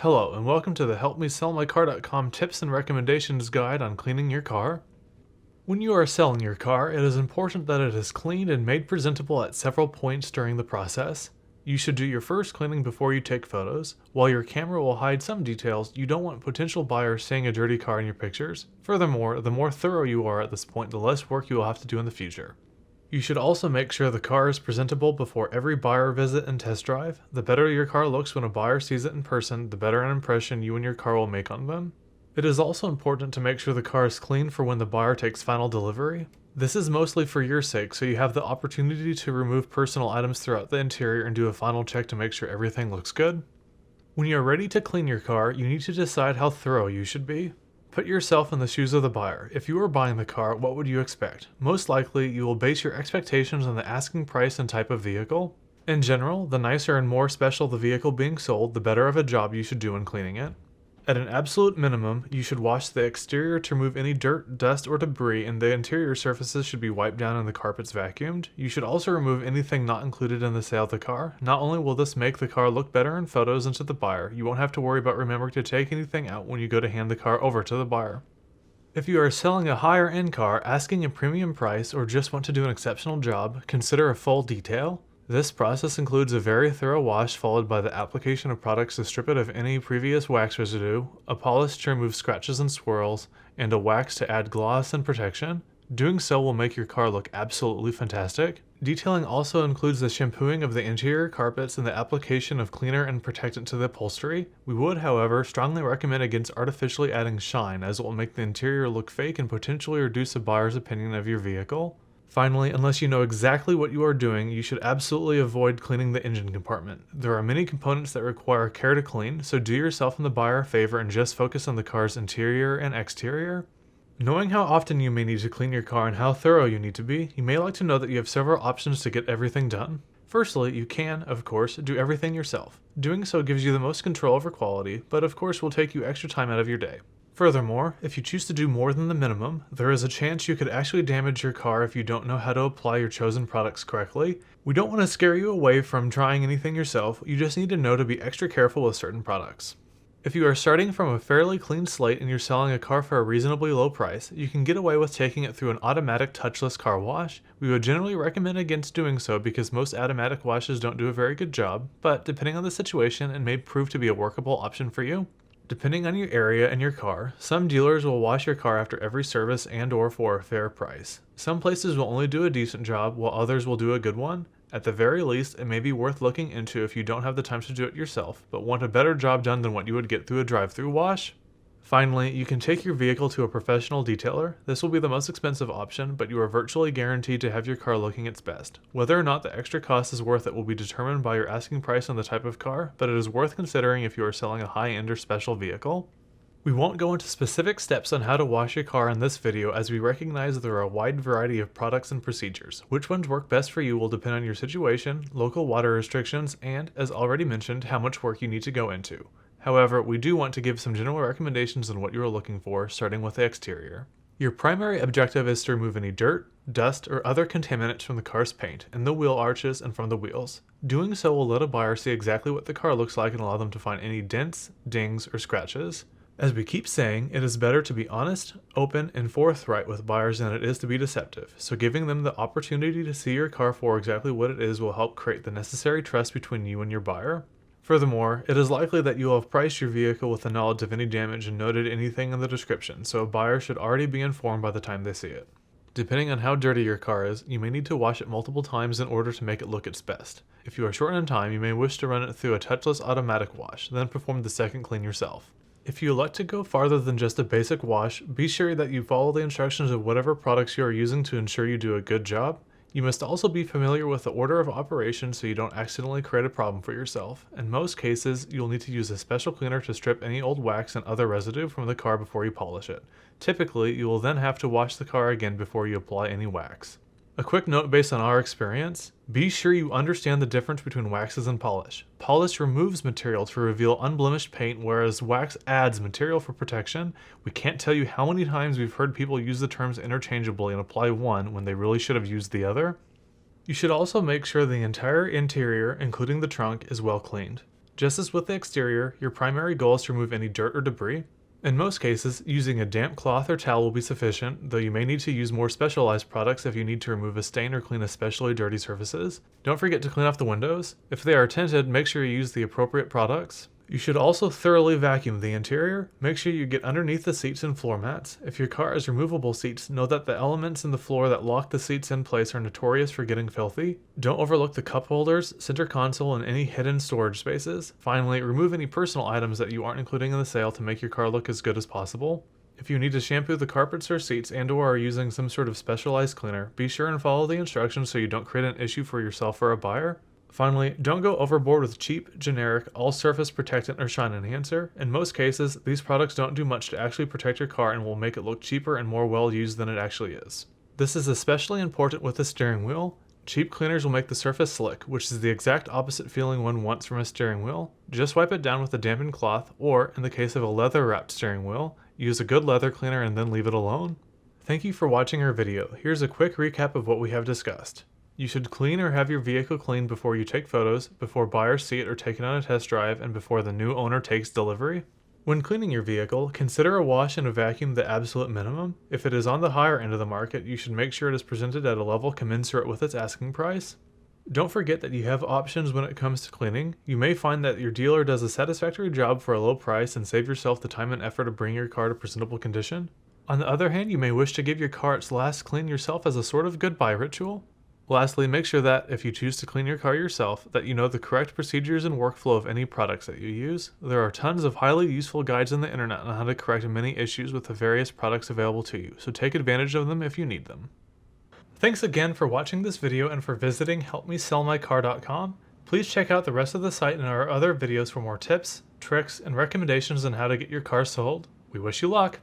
Hello, and welcome to the HelpMeSellMyCar.com tips and recommendations guide on cleaning your car. When you are selling your car, it is important that it is cleaned and made presentable at several points during the process. You should do your first cleaning before you take photos. While your camera will hide some details, you don't want potential buyers seeing a dirty car in your pictures. Furthermore, the more thorough you are at this point, the less work you will have to do in the future. You should also make sure the car is presentable before every buyer visit and test drive. The better your car looks when a buyer sees it in person, the better an impression you and your car will make on them. It is also important to make sure the car is clean for when the buyer takes final delivery. This is mostly for your sake, so you have the opportunity to remove personal items throughout the interior and do a final check to make sure everything looks good. When you are ready to clean your car, you need to decide how thorough you should be. Put yourself in the shoes of the buyer. If you were buying the car, what would you expect? Most likely, you will base your expectations on the asking price and type of vehicle. In general, the nicer and more special the vehicle being sold, the better of a job you should do in cleaning it. At an absolute minimum, you should wash the exterior to remove any dirt, dust, or debris, and the interior surfaces should be wiped down and the carpets vacuumed. You should also remove anything not included in the sale of the car. Not only will this make the car look better in photos and to the buyer, you won't have to worry about remembering to take anything out when you go to hand the car over to the buyer. If you are selling a higher end car, asking a premium price, or just want to do an exceptional job, consider a full detail. This process includes a very thorough wash followed by the application of products to strip it of any previous wax residue, a polish to remove scratches and swirls, and a wax to add gloss and protection. Doing so will make your car look absolutely fantastic. Detailing also includes the shampooing of the interior carpets and the application of cleaner and protectant to the upholstery. We would, however, strongly recommend against artificially adding shine, as it will make the interior look fake and potentially reduce a buyer's opinion of your vehicle. Finally, unless you know exactly what you are doing, you should absolutely avoid cleaning the engine compartment. There are many components that require care to clean, so do yourself and the buyer a favor and just focus on the car's interior and exterior. Knowing how often you may need to clean your car and how thorough you need to be, you may like to know that you have several options to get everything done. Firstly, you can, of course, do everything yourself. Doing so gives you the most control over quality, but of course will take you extra time out of your day. Furthermore, if you choose to do more than the minimum, there is a chance you could actually damage your car if you don't know how to apply your chosen products correctly. We don't want to scare you away from trying anything yourself, you just need to know to be extra careful with certain products. If you are starting from a fairly clean slate and you're selling a car for a reasonably low price, you can get away with taking it through an automatic touchless car wash. We would generally recommend against doing so because most automatic washes don't do a very good job, but depending on the situation, it may prove to be a workable option for you. Depending on your area and your car, some dealers will wash your car after every service and/or for a fair price. Some places will only do a decent job, while others will do a good one. At the very least, it may be worth looking into if you don't have the time to do it yourself, but want a better job done than what you would get through a drive-through wash. Finally, you can take your vehicle to a professional detailer. This will be the most expensive option, but you are virtually guaranteed to have your car looking its best. Whether or not the extra cost is worth it will be determined by your asking price and the type of car, but it is worth considering if you are selling a high-end or special vehicle. We won't go into specific steps on how to wash your car in this video, as we recognize there are a wide variety of products and procedures. Which ones work best for you will depend on your situation, local water restrictions, and, as already mentioned, how much work you need to go into. However, we do want to give some general recommendations on what you are looking for, starting with the exterior. Your primary objective is to remove any dirt, dust, or other contaminants from the car's paint, in the wheel arches, and from the wheels. Doing so will let a buyer see exactly what the car looks like and allow them to find any dents, dings, or scratches. As we keep saying, it is better to be honest, open, and forthright with buyers than it is to be deceptive, so giving them the opportunity to see your car for exactly what it is will help create the necessary trust between you and your buyer. Furthermore, it is likely that you will have priced your vehicle with the knowledge of any damage and noted anything in the description, so a buyer should already be informed by the time they see it. Depending on how dirty your car is, you may need to wash it multiple times in order to make it look its best. If you are short on time, you may wish to run it through a touchless automatic wash, then perform the second clean yourself. If you elect to go farther than just a basic wash, be sure that you follow the instructions of whatever products you are using to ensure you do a good job. You must also be familiar with the order of operation so you don't accidentally create a problem for yourself. In most cases, you'll need to use a special cleaner to strip any old wax and other residue from the car before you polish it. Typically, you will then have to wash the car again before you apply any wax. A quick note based on our experience, be sure you understand the difference between waxes and polish. Polish removes material to reveal unblemished paint, whereas wax adds material for protection. We can't tell you how many times we've heard people use the terms interchangeably and apply one when they really should have used the other. You should also make sure the entire interior, including the trunk, is well cleaned. Just as with the exterior, your primary goal is to remove any dirt or debris. In most cases, using a damp cloth or towel will be sufficient, though you may need to use more specialized products if you need to remove a stain or clean especially dirty surfaces. Don't forget to clean off the windows. If they are tinted, make sure you use the appropriate products. You should also thoroughly vacuum the interior. Make sure you get underneath the seats and floor mats. If your car has removable seats, know that the elements in the floor that lock the seats in place are notorious for getting filthy. Don't overlook the cup holders, center console, and any hidden storage spaces. Finally, remove any personal items that you aren't including in the sale to make your car look as good as possible. If you need to shampoo the carpets or seats and/or are using some sort of specialized cleaner, be sure and follow the instructions so you don't create an issue for yourself or a buyer. Finally, don't go overboard with cheap, generic, all-surface protectant or shine enhancer. In most cases, these products don't do much to actually protect your car and will make it look cheaper and more well-used than it actually is. This is especially important with the steering wheel. Cheap cleaners will make the surface slick, which is the exact opposite feeling one wants from a steering wheel. Just wipe it down with a dampened cloth, or, in the case of a leather-wrapped steering wheel, use a good leather cleaner and then leave it alone. Thank you for watching our video. Here's a quick recap of what we have discussed. You should clean or have your vehicle cleaned before you take photos, before buyers see it or take it on a test drive, and before the new owner takes delivery. When cleaning your vehicle, consider a wash and a vacuum the absolute minimum. If it is on the higher end of the market, you should make sure it is presented at a level commensurate with its asking price. Don't forget that you have options when it comes to cleaning. You may find that your dealer does a satisfactory job for a low price and save yourself the time and effort to bring your car to presentable condition. On the other hand, you may wish to give your car its last clean yourself as a sort of goodbye ritual. Lastly, make sure that, if you choose to clean your car yourself, that you know the correct procedures and workflow of any products that you use. There are tons of highly useful guides on the internet on how to correct many issues with the various products available to you, so take advantage of them if you need them. Thanks again for watching this video and for visiting helpmesellmycar.com. Please check out the rest of the site and our other videos for more tips, tricks, and recommendations on how to get your car sold. We wish you luck!